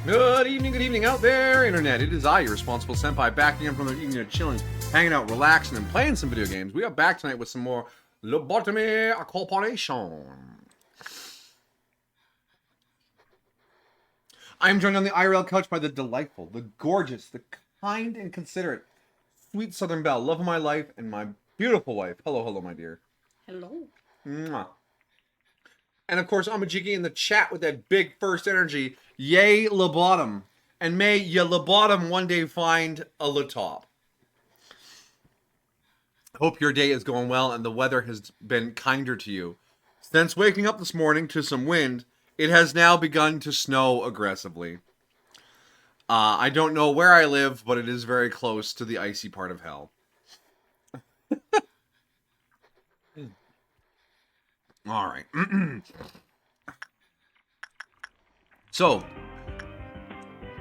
Good evening out there, Internet. It is I, your responsible senpai, back again from the evening of chilling, hanging out, relaxing, and playing some video games. We are back tonight with some more Lobotomy Corporation. I am joined on the IRL couch by the delightful, the gorgeous, the kind and considerate, sweet Southern Belle, love of my life, and my beautiful wife. Hello, my dear. Hello. Mwah. And of course, I'm a Jiggy in the chat with that big first energy. Yay, Lobotom. And may ya Lobotom one day find a Latop. Hope your day is going well and the weather has been kinder to you. Since waking up this morning to some wind, it has now begun to snow aggressively. I don't know where I live, but it is very close to the icy part of hell. All right. So,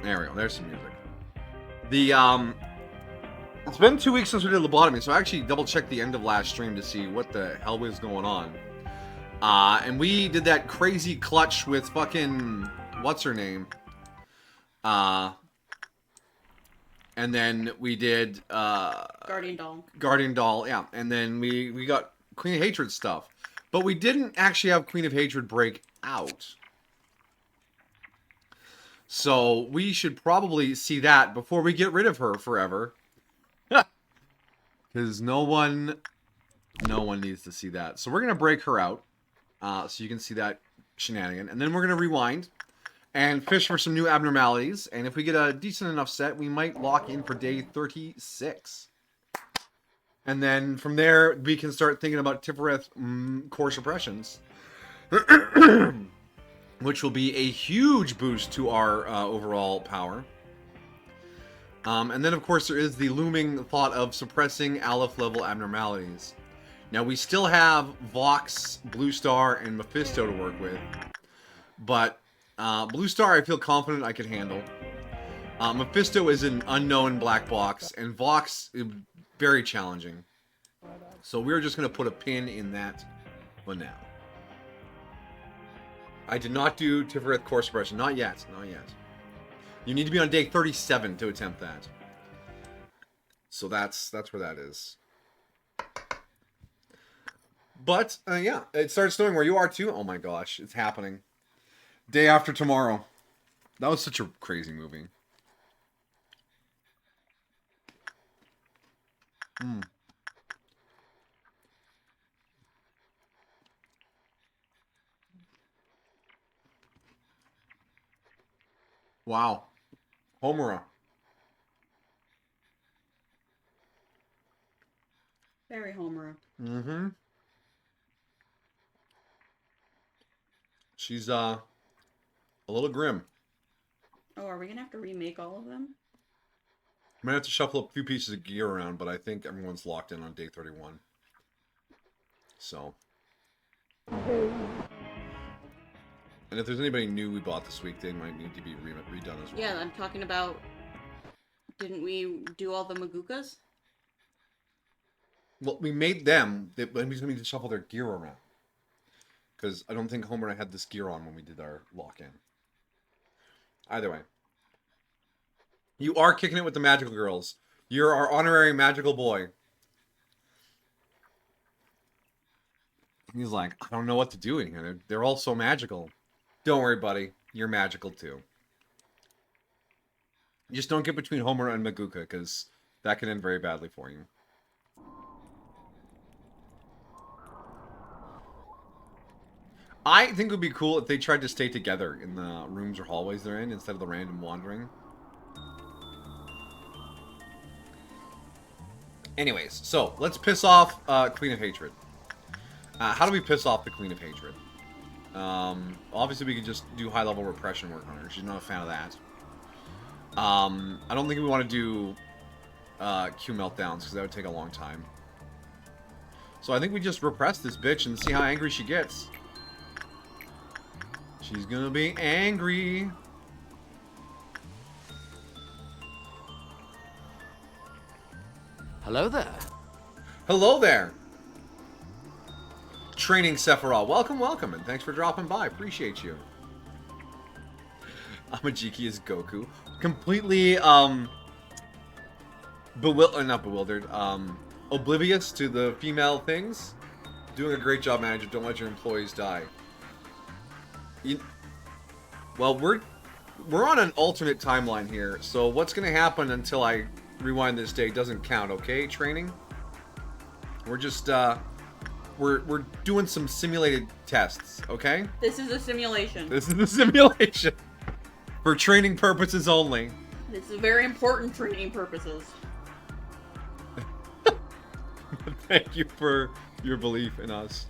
there we go. There's some music. It's been 2 weeks since we did Lobotomy, so I actually double-checked the end of last stream to see what the hell was going on. And we did that crazy clutch with fucking... what's her name? And then we did... Guardian Doll. Guardian Doll, yeah. And then we got Queen of Hatred stuff. But we didn't actually have Queen of Hatred break out. So we should probably see that before we get rid of her forever. Because no one needs to see that. So we're going to break her out. So you can see that shenanigan. And then we're going to rewind and fish for some new abnormalities. And if we get a decent enough set, we might lock in for day 36. And then from there, we can start thinking about Tiferet core suppressions. Which will be a huge boost to our overall power. And then, of course, there is the looming thought of suppressing Aleph level abnormalities. Now, we still have Vox, Blue Star, and Mephisto to work with. But Blue Star, I feel confident I can handle. Mephisto is an unknown black box, and Vox is very challenging. So we're just going to put a pin in that for now. I did not do Tiferet core suppression. Not yet. Not yet. You need to be on day 37 to attempt that. So that's where that is. But, yeah. It started snowing where you are, too. Oh, my gosh. It's happening. Day after tomorrow. That was such a crazy movie. Wow. Homura. Very Homura. Mm-hmm. She's, a little grim. Oh, are we going to have to remake all of them? I'm gonna have to shuffle a few pieces of gear around, but I think everyone's locked in on day 31. So. And if there's anybody new we bought this week, they might need to be redone as well. Yeah, I'm talking about... Didn't we do all the Magukas? Well, we made them, but we just need to shuffle their gear around. Because I don't think Homer and I had this gear on when we did our lock-in. Either way. You are kicking it with the magical girls. You're our honorary magical boy. He's like, I don't know what to do in here. They're all so magical. Don't worry, buddy. You're magical, too. Just don't get between Homer and Maguka, because that can end very badly for you. I think it would be cool if they tried to stay together in the rooms or hallways they're in, instead of the random wandering. Anyways, so, let's piss off Queen of Hatred. How do we piss off the Queen of Hatred? Obviously we could just do high-level repression work on her. She's not a fan of that. I don't think we want to do Q meltdowns, because that would take a long time. So I think we just repress this bitch and see how angry she gets. She's gonna be angry. Hello there. Hello there. Training Sephiroth. Welcome, and thanks for dropping by. Appreciate you. Amajiki is Goku. Completely, not bewildered, oblivious to the female things. Doing a great job, manager. Don't let your employees die. Well, we're on an alternate timeline here, so what's gonna happen until I rewind this day doesn't count, okay? Training? We're just, we're doing some simulated tests, okay? This is a simulation. This is a simulation. For training purposes only. This is very important training purposes. Thank you for your belief in us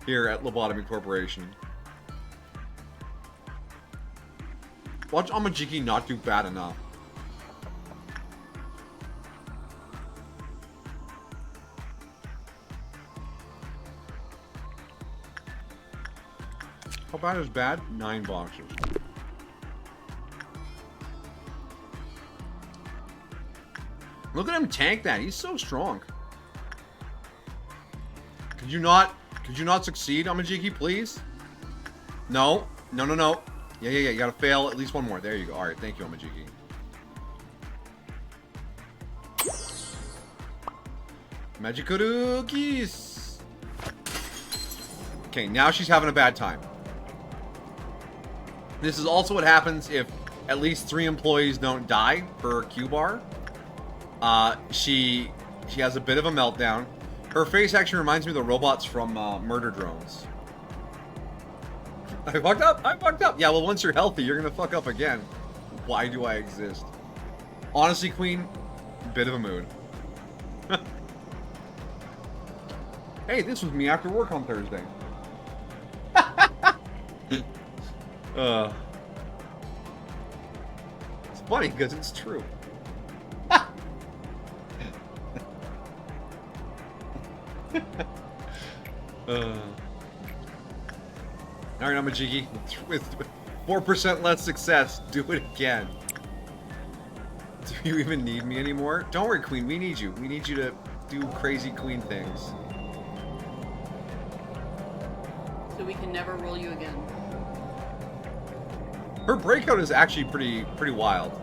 here at Lobotomy Corporation. Watch Amajiki not do bad enough. How bad is bad? 9 boxes. Look at him tank that. He's so strong. Could you not succeed, Amajiki, please? No. No. Yeah. You gotta fail at least one more. There you go. Alright, thank you, Amajiki. Magikuruki's. Okay, now she's having a bad time. This is also what happens if at least 3 employees don't die per Q bar. She has a bit of a meltdown. Her face actually reminds me of the robots from Murder Drones. I fucked up. Yeah, well, once you're healthy, you're gonna fuck up again. Why do I exist? Honestly, Queen, bit of a mood. Hey, this was me after work on Thursday. It's funny because it's true. Alright, Amajiki, with 4% less success, do it again. Do you even need me anymore? Don't worry, Queen, we need you. We need you to do crazy Queen things. So we can never roll you again. Her breakout is actually pretty wild.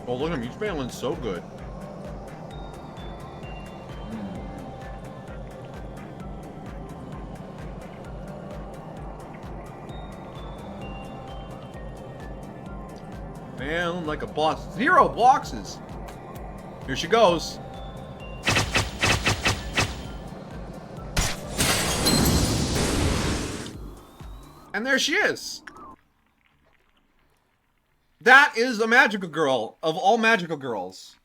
Oh, look at him. He's feeling so good. Feeling like a boss. 0 boxes. Here she goes. And there she is. That is a magical girl of all magical girls.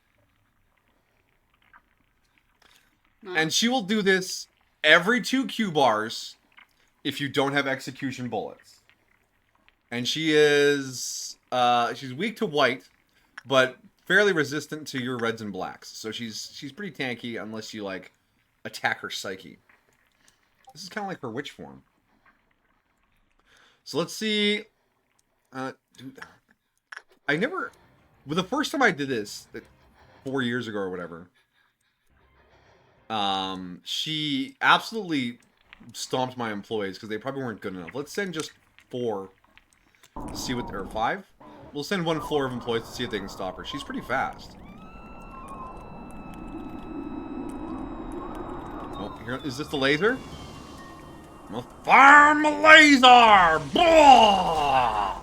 No. And she will do this every 2 Q bars if you don't have execution bullets. And she is she's weak to white, but fairly resistant to your reds and blacks. So she's pretty tanky unless you like attack her psyche. This is kind of like her witch form. So let's see. Dude, well, the first time I did this, 4 years ago or whatever, she absolutely stomped my employees because they probably weren't good enough. Let's send just 4 to see what, or 5? We'll send 1 floor of employees to see if they can stop her. She's pretty fast. Oh, here, is this the laser? I'm gonna fire my laser! Blah!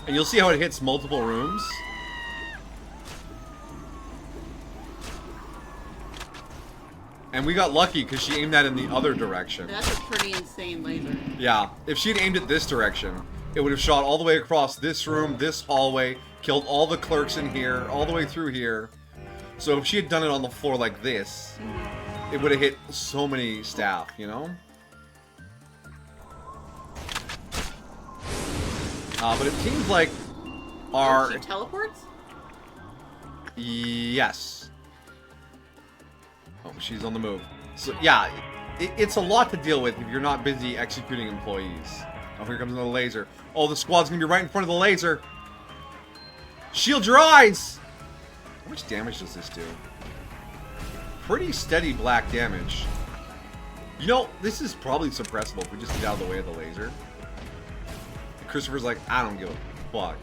And you'll see how it hits multiple rooms. And we got lucky because she aimed that in the other direction. That's a pretty insane laser. Yeah, if she had aimed it this direction, it would have shot all the way across this room, this hallway, killed all the clerks in here, all the way through here. So if she had done it on the floor like this, it would have hit so many staff, you know? But it seems like our... She teleports? Yes. Oh, she's on the move. So, yeah, it's a lot to deal with if you're not busy executing employees. Oh, here comes another laser. Oh, the squad's gonna be right in front of the laser. Shield your eyes! How much damage does this do? Pretty steady black damage. You know, this is probably suppressible if we just get out of the way of the laser. Christopher's like, I don't give a fuck.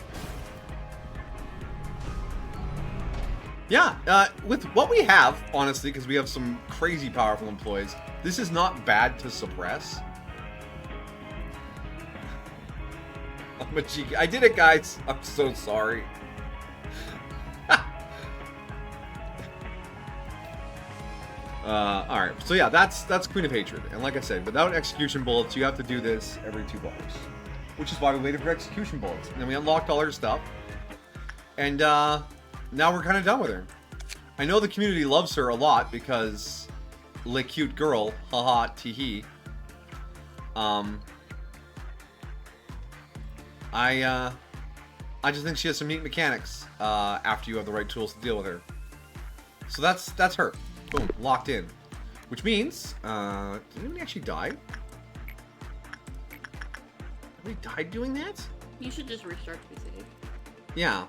Yeah, with what we have, honestly, because we have some crazy powerful employees, this is not bad to suppress. I'm a cheeky. I did it, guys. I'm so sorry. Alright, so yeah, that's Queen of Hatred. And like I said, without execution bullets, you have to do this every 2 bars. Which is why we waited for execution bullets. And then we unlocked all her stuff. And now we're kind of done with her. I know the community loves her a lot because le cute girl, haha, teehee. I just think she has some neat mechanics after you have the right tools to deal with her. So that's her. Boom, locked in. Which means, did anybody actually die? Nobody died doing that? You should just restart the save. Yeah.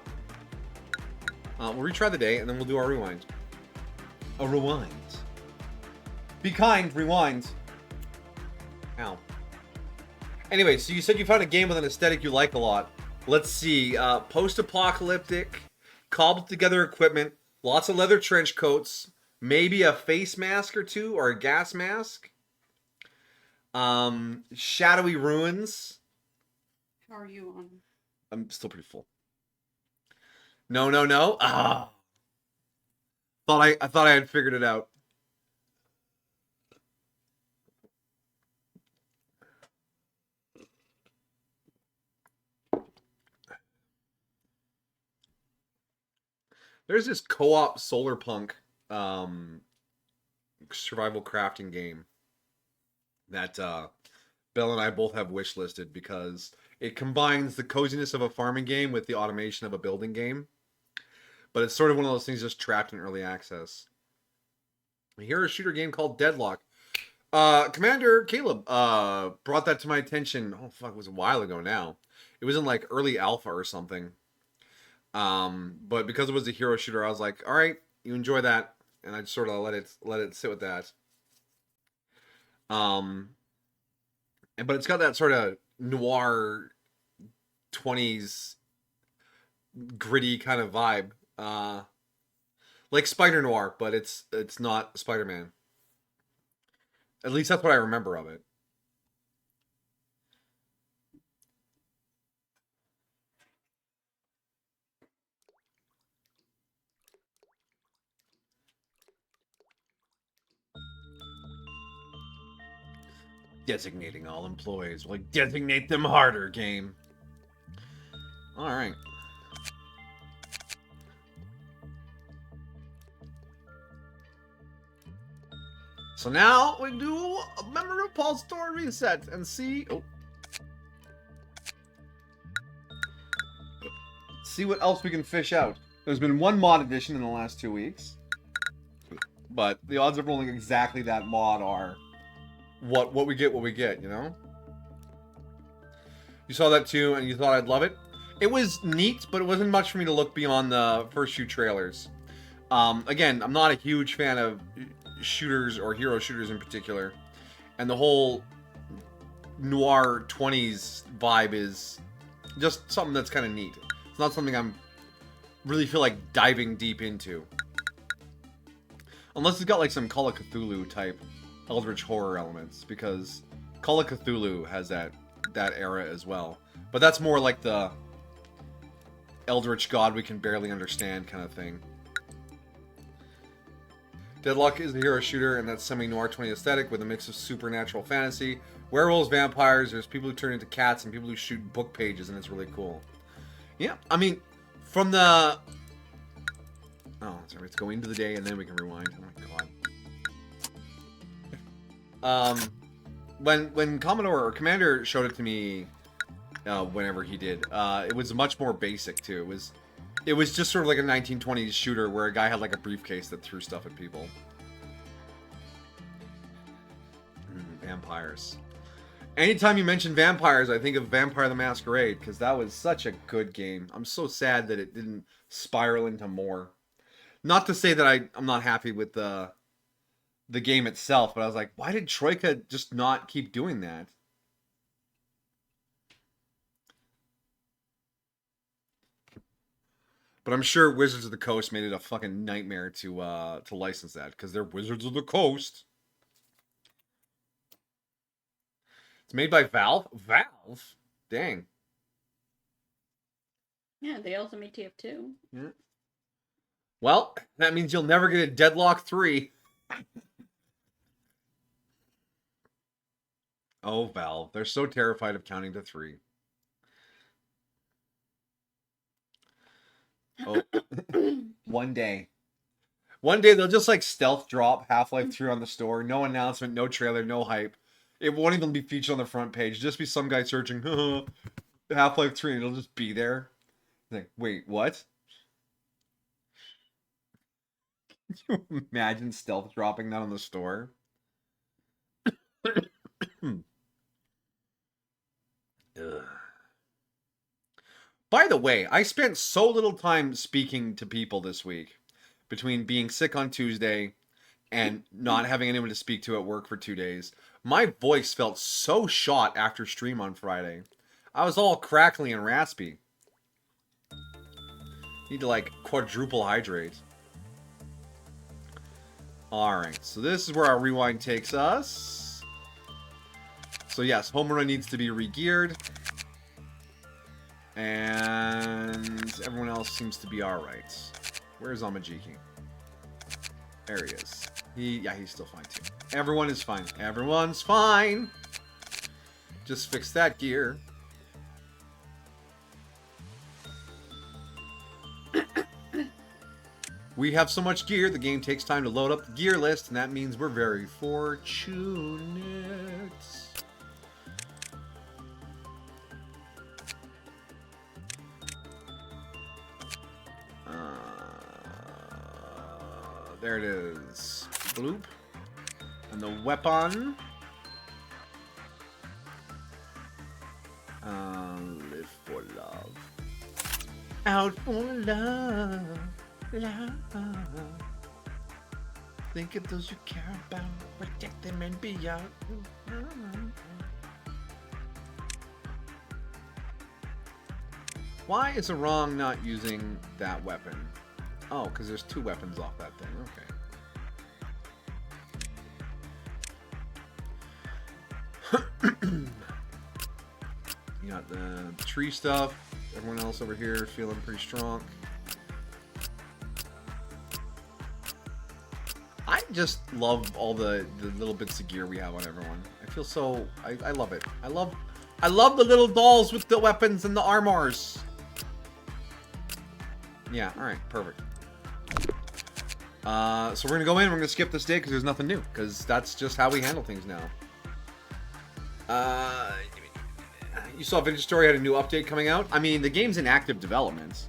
We'll retry the day, and then we'll do our rewind. A rewind. Be kind, rewind. Ow. Anyway, so you said you found a game with an aesthetic you like a lot. Let's see. Post-apocalyptic, cobbled together equipment, lots of leather trench coats, maybe a face mask or two, or a gas mask. Shadowy ruins. How are you on? I'm still pretty full. No. Ah. I thought I had figured it out. There's this co-op solar punk survival crafting game that Belle and I both have wishlisted because it combines the coziness of a farming game with the automation of a building game. But it's sort of one of those things just trapped in early access. Here's a shooter game called Deadlock. Commander Caleb brought that to my attention. Oh, fuck, it was a while ago now. It was in like early alpha or something. But because it was a hero shooter, I was like, all right, you enjoy that. And I just sort of let it sit with that. But it's got that sort of noir 20s gritty kind of vibe. Like Spider Noir, but it's not Spider-Man. At least that's what I remember of it. Designating all employees. Like, designate them harder, game. Alright. So now we do a memory repository reset and see... Oh. See what else we can fish out. There's been one mod edition in the last 2 weeks. But the odds of rolling exactly that mod are... What we get, you know? You saw that too, and you thought I'd love it? It was neat, but it wasn't much for me to look beyond the first few trailers. Again, I'm not a huge fan of shooters or hero shooters in particular. And the whole noir 20s vibe is just something that's kind of neat. It's not something I'm really feel like diving deep into. Unless it's got like some Call of Cthulhu type Eldritch horror elements, because Call of Cthulhu has that era as well. But that's more like the Eldritch god we can barely understand kind of thing. Deadlock is a hero shooter and that semi-noir 20 aesthetic with a mix of supernatural fantasy. Werewolves, vampires, there's people who turn into cats and people who shoot book pages, and it's really cool. Yeah, I mean, from the... Oh, sorry, let's go into the day and then we can rewind. Oh my god. When Commodore or Commander showed it to me, whenever he did, it was much more basic too. It was just sort of like a 1920s shooter where a guy had like a briefcase that threw stuff at people. Vampires. Anytime you mention vampires, I think of Vampire the Masquerade, because that was such a good game. I'm so sad that it didn't spiral into more. Not to say that I'm not happy with the game itself, but I was like, why did Troika just not keep doing that? But I'm sure Wizards of the Coast made it a fucking nightmare to license that, because they're Wizards of the Coast. It's made by Valve? Valve? Dang. Yeah, they also made TF2. Yeah. Well, that means you'll never get a Deadlock 3. Oh, Valve. They're so terrified of counting to 3. Oh. One day. One day they'll just like stealth drop Half-Life 3 on the store. No announcement, no trailer, no hype. It won't even be featured on the front page. Just be some guy searching Half-Life 3 and it'll just be there. Like, wait, what? Can you imagine stealth dropping that on the store? By the way, I spent so little time speaking to people this week between being sick on Tuesday and not having anyone to speak to at work for 2 days. My voice felt so shot after stream on Friday. I was all crackly and raspy. Need to like quadruple hydrate. Alright, so this is where our rewind takes us. So yes, Homura needs to be re-geared. And everyone else seems to be alright. Where's Amajiki? There he is. He's still fine too. Everyone is fine. Everyone's fine. Just fix that gear. We have so much gear, the game takes time to load up the gear list, and that means we're very fortunate. There it is. Bloop. And the weapon. Live for love. Out for love. Love. Think of those you care about. Protect them and be out. Why is it wrong not using that weapon? Oh, because there's 2 weapons off that thing. Okay. You got the tree stuff. Everyone else over here feeling pretty strong. I just love all the little bits of gear we have on everyone. I feel so... I love it. I love the little dolls with the weapons and the armors. Yeah, alright, perfect. So we're gonna go in, we're gonna skip this day because there's nothing new, because that's just how we handle things now. You saw Vintage Story had a new update coming out. I mean, the game's in active development.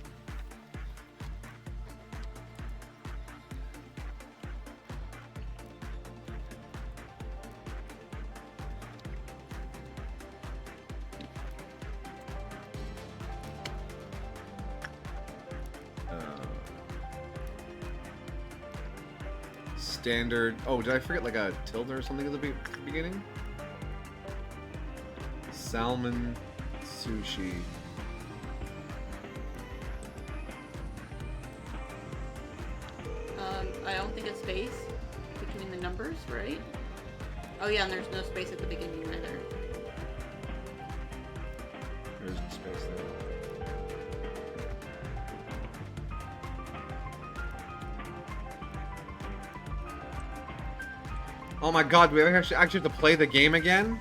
Standard. Oh, did I forget like a tilde or something at the beginning? Salmon sushi. I don't think it's space between the numbers, right? Oh yeah, and there's no space at the beginning either. There's no space there. Oh my god, do we actually have to play the game again?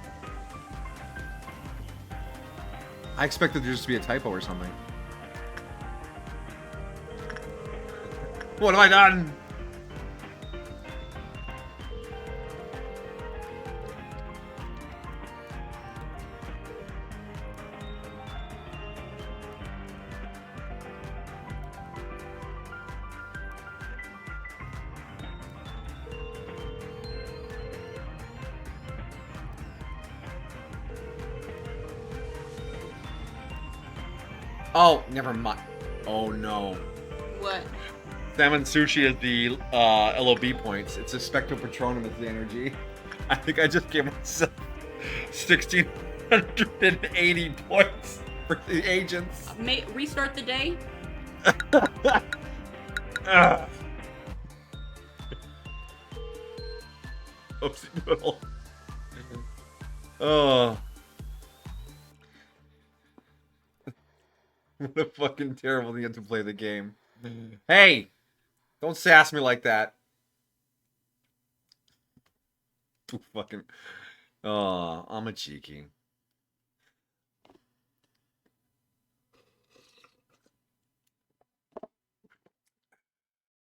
I expected there just to be a typo or something. What have I done? Oh, never mind. Oh no. What? Salmon sushi is the LOB points. It's a Spectral Patronum is the energy. I think I just gave myself 1,680 points for the agents. Restart the day. Ah. Oopsie doodle. Oh. What a fucking terrible thing to play the game. Hey! Don't sass me like that. Too fucking. Oh, I'm a cheeky.